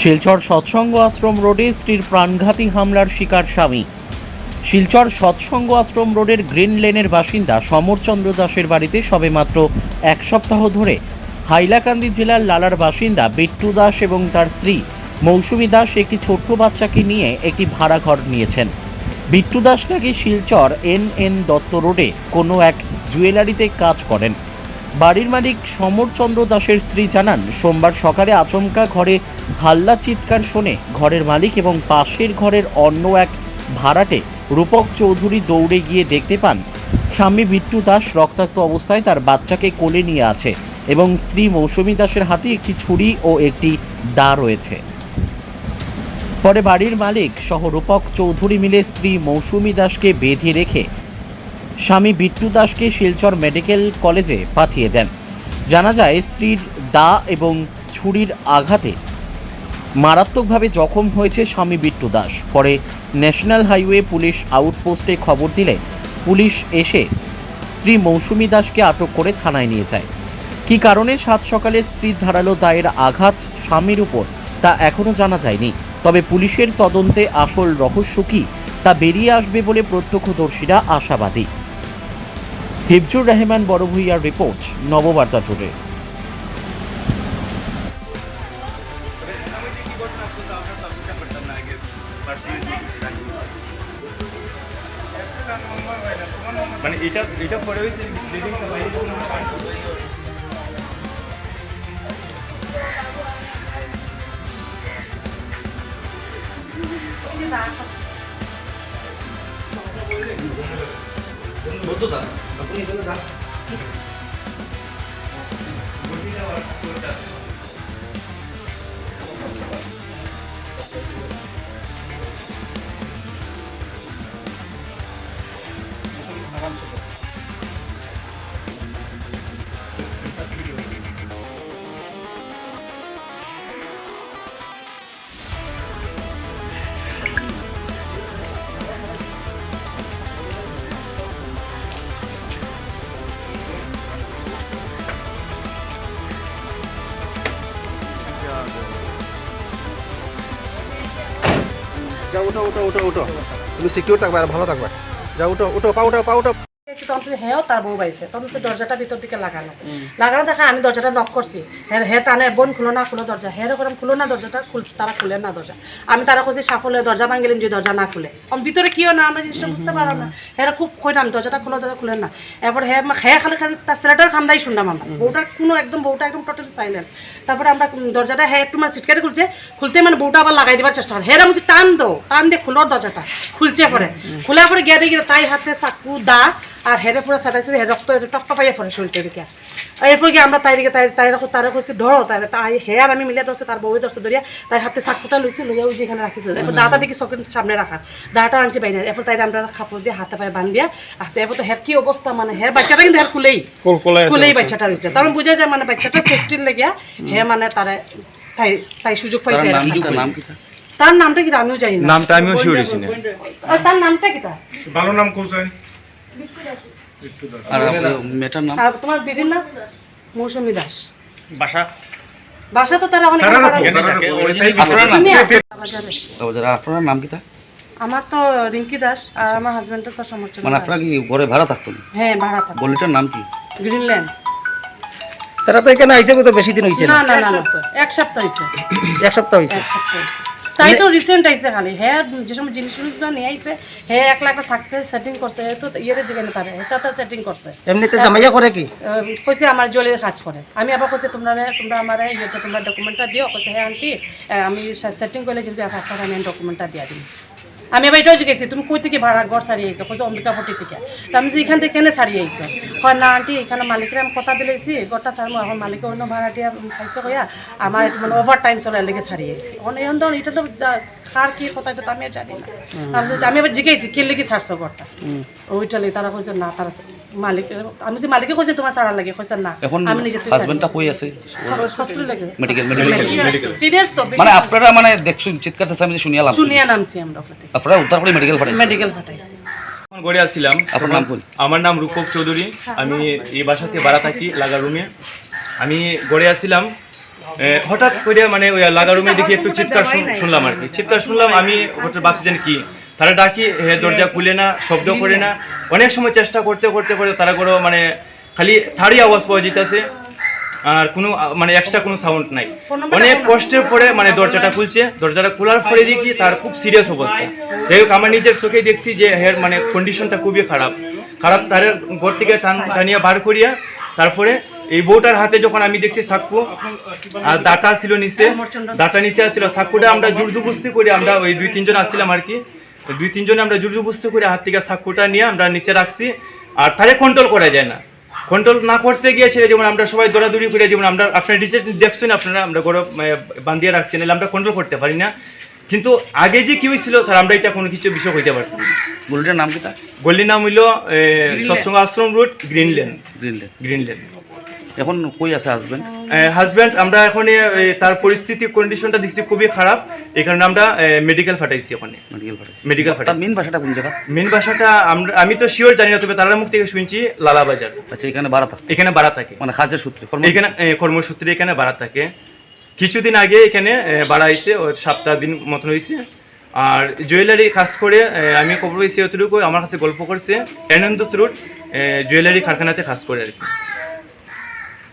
শিলচর সৎসঙ্গ আশ্রম রোডে স্ত্রীর প্রাণঘাতী হামলার শিকার স্বামী। শিলচর সৎসঙ্গ আশ্রম রোডের গ্রিন লেনের বাসিন্দা সমরচন্দ্র দাসের বাড়িতে সবেমাত্র এক সপ্তাহ ধরে হাইলাকান্দি জেলার লালার বাসিন্দা বিট্টু দাস এবং তার স্ত্রী মৌসুমী দাস একটি ছোট্ট বাচ্চাকে নিয়ে একটি ভাড়া ঘর নিয়েছেন। বিট্টু দাস নাকি শিলচর এন দত্ত রোডে কোনো এক জুয়েলারিতে কাজ করেন। বাড়ির মালিক সমরচন্দ্র দাসের স্ত্রী জানান, সোমবার সকালে আচমকা ঘরে হাল্লা চিৎকার শুনে ঘরের মালিক এবং পাশের ঘরের অন্য এক ভাড়াটে রূপক চৌধুরী দৌড়ে গিয়ে দেখতে পান স্বামী বিট্টু দাস রক্তাক্ত অবস্থায় তার বাচ্চাকে কোলে নিয়ে আছে এবং স্ত্রী মৌসুমী দাসের হাতে একটি ছুরি ও একটি দা রয়েছে। পরে বাড়ির মালিক সহ রূপক চৌধুরী মিলে স্ত্রী মৌসুমী দাসকে বেঁধে রেখে স্বামী বিট্টু দাসকে শিলচর মেডিকেল কলেজে পাঠিয়ে দেন। জানা যায়, স্ত্রীর দা এবং ছুরির আঘাতে মারাত্মকভাবে জখম হয়েছে স্বামী বিট্টু দাস। পরে ন্যাশনাল হাইওয়ে পুলিশ আউটপোস্টে খবর দিলে পুলিশ এসে স্ত্রী মৌসুমী দাসকে আটক করে থানায় নিয়ে যায়। কী কারণে সাত সকালে স্ত্রীর ধারালো দায়ের আঘাত স্বামীর উপর তা এখনও জানা যায়নি। তবে পুলিশের তদন্তে আসল রহস্য কী তা বেরিয়ে আসবে বলে প্রত্যক্ষদর্শীরা আশাবাদী। হিফজুর রহমান বড়ভূঁইয়ার রিপোর্ট, নববার্তা টুডে। মানে এটা পরে হইছে ব্লিডিং টা বাইরে বলতো দা আপনি এগুলো দা বডিটা ওয়ার্ক করতে আরাম से যাও উঠো উঠো উঠো উঠো, তুমি সিকিউর থাকবে আর ভালো থাকবে। যাও উঠো উঠো, পা উঠো পা উঠো। তখন হেও তার বউ বাইছে, তখন সে দরজাটা ভিতর দিকে লাগানো দেখা আমি দরজাটা নক করছি। হে টানে, বোন খুলো না খুলো দরজা, হের ওরকম খুলো না দরজাটা, তারা খুলে না দরজা। আমি তারা করছি সাফলে দরজা ভাঙিলাম যে দরজা না খুলে, ভিতরে কিও না আমরা জিনিসটা বুঝতে পারলাম না। হেরা খুব কইলাম দরজাটা খুলেন না। এরপর হে খালি তার ছেলেটার খান্দাই শুনলাম আমরা, বউটা বউটা একদম টোটালি সাইলেন্ট। তারপরে আমরা দরজাটা একটু মানে চিটকারি খুলতে মানে বউটা আবার লাগাই দেওয়ার চেষ্টা করে। হেরা বলছি টান দিয়ে খুলোর দরজাটা খুলছে। পরে খোলার পরে গিয়ে দেখি তাই হাতে চাকু দা আর হেরে পুরো সাটাইছে, হে রক্ত টপটা পাইয়া পড়ে শরীরটা দিকে। এরপর গিয়ে আমরা তারা করছি ধরো, তাই হে আর আমি মিলে ধরছে, তার বউয়ে ধরছে ধরিয়া তাই হাতে চাকুটা লইছি, লইয়া ওই যেখানে রাখিছে। এরপর দাটা দেখি চোখের সামনে রাখা, দাটা আনছি বাইরে। এরপর তাই আমরা কাপড় দিয়ে হাতে পায়ে বান্ধিয়া আসছে। এরপর তো হের কি অবস্থা, মানে হের বাচ্চাটা কিন্তু হের খুলেই বাচ্চাটা রয়েছে। তখন বুঝা যায় মানে বাচ্চাটা সেফটির লেগিয়া হে মানে তাই সুযোগ পাইছে। তার নামটা কি আমিও জানি না, নামটা আমিও শিওর হইছি না। তার নামটা কি তা ভালো নাম কোথায়? আর মেটার নাম? আর তোমার দিদির নাম? মৌসুমী দাস। বাসা তো তারা অনেক আপনার নাম কি? আমার তো রিঙ্কি দাস আর আমার হাজবেন্ডের তো সমর্থন। মানে আপনারা কি ঘরে ভাড়া থাকতেন? হ্যাঁ, ভাড়া থাকতো। গলিটার নাম কি? গ্রিনল্যান্ড। তারা তো এখানে আইছে কত বেশি দিন হইছে? না, এক সপ্তাহ হইছে। এক সপ্তাহ হইছে। তাই তো রিসেন্ট আইছে খালি। হ্যাঁ, যে সময় জিনিসগুলো নিয়ে আইছে, হ্যাঁ 1 লাখ থাকতে সেটিং করছে। তো ইয়ের যেখানে তারে এটা সেটিং করছে। এমনিতে জামাইয়া করে কি? কইছে আমার জলের কাজ করে। আমি আবার কইছে তোমরা আমার ইয়েতে তোমরা ডকুমেন্টটা দিও। কইছে হ্যাঁ আন্টি, আমি সেটিং করলে যদি আপনার আমি ডকুমেন্টটা দিয়ে দিই। আমি এবার এটাও জিজ্ঞেছি, তুমি কই থেকে ভাড়া ঘর ছাড়িয়ে আইছো? কইছে অম্বিকাপট্টি থেকে। তো আমি যে এখান থেকে কেন ছাড়িয়ে আইছো? হয় না আন্টি, এখানে মালিকের আমি কথা দিলেছি ঘরটা ছাড়বো, এখন মালিকের অন্য ভাড়াটিয়া খাইছে কইয়া আমার মানে ওভার টাইম চলার লেগে ছাড়িয়ে আইছি। এখন ধরুন এটা তো কার কি কথা, এটা তো আমি জানি না। আমি এবার জিজ্ঞেছি কে লেগে ছাড়ছো ঘরটা, ওইটা লেগে। তারা কইছে না, তারা মালিক, আমি যে মালিকে কইছে তোমার ছাড়া লাগে, কইছে না আমি নিজে হাজবেন্ডটা কই আছে? হসপিটালে লাগে, মেডিকেল সিরিয়াস তো। মানে আপনারা মানে দেখছুন চিৎকার আমি শুনিয়া নামছি আমরা, আপনারা উদ্ধার করে মেডিকেল পাঠাইছি। গড়ে আসছিলাম। আপনার নাম কোন? আমার নাম রূপক চৌধুরী। আমি এই বাসাতে ভাড়া থাকি লাগা রুমে। আমি গড়ে আসছিলাম, হঠাৎ করে মানে ওই লাগা রুমে দেখি একটু চিৎকার শুনলাম আর কি, চিৎকার শুনলাম। আমি হঠাৎ ভাবছি যেন কি, তারা ডাকি দরজা খুলে না, শব্দ করে না। অনেক সময় চেষ্টা করতে করতে করতে তারা করে মানে খালি থাড়ি আওয়াজ পাওয়া যেতেছে, আর কোনো মানে এক্সট্রা কোনো সাউন্ড নাই। অনেক কষ্টের পরে মানে দরজাটা খুলছে, দরজাটা খোলার পরে দেখি তার খুব সিরিয়াস অবস্থা। যাই হোক আমার নিজের চোখে দেখছি যে হের মানে কন্ডিশনটা খুবই খারাপ। তার ঘর থেকে টানিয়া বার করিয়া তারপরে এই বউটার হাতে যখন আমি দেখছি চাকু আর দাঁটা ছিল নিচে, দাঁটা নিচে আসছিল, চাকুটা আমরা জুরজুবস্তি করে আমরা ওই 2-3 জন আসছিলাম আর কি, 2-3 জনে আমরা জুরজুবস্তি করে হাত থেকে চাকুটা নিয়ে আমরা নিচে রাখছি। আর তারে কন্ট্রোল করা যায় না, কন্ট্রোল না করতে গিয়ে সেটা যেমন আমরা সবাই দৌড়াদৌড়ি করে, যেমন আমরা আপনার ডিজে দেখছেন আপনারা, আমরা গরম বান্ধিয়ে রাখছি, নাহলে আমরা কন্ট্রোল করতে পারি না। কিন্তু আগে যে কি হয়েছিল স্যার, আমরা এটা কোনো কিছু বিষয় হইতে পারতাম না। গলিটার নাম কি? গলির নাম হইল সৎসঙ্গ আশ্রম রোড, গ্রিনল্যান্ড। গ্রিনল্যান্ড। এখন কই আছে হাজবেন্ড? হাজব্যান্ড আমরা এখন তার পরিস্থিতি কন্ডিশনটা দেখছি খুবই খারাপ, এই কারণে আমরা মেডিকেল ফাটাইছি ওখানে। মেডিকেল ফাটাই। মেন ভাষাটা কোন জায়গা? মেন ভাষাটা আমি তো শিওর জানি না, তবে তার মুখ থেকে শুনছি লালাবাজার। আচ্ছা, এখানে ভাড়া থাকে? এখানে ভাড়া থাকে মানে কাজের সূত্রে? এখানে কর্মসূত্রে এখানে ভাড়া থাকে। কিছুদিন আগে এখানে ভাড়া আইছে, 7 দিন মতন হয়েছে। আর জুয়েলারি কাজ করে আমি খবর পেয়েছি অতটুকু, আমার কাছে গল্প করছে, আনন্দ রোড জুয়েলারি কারখানাতে কাজ করে আর কি।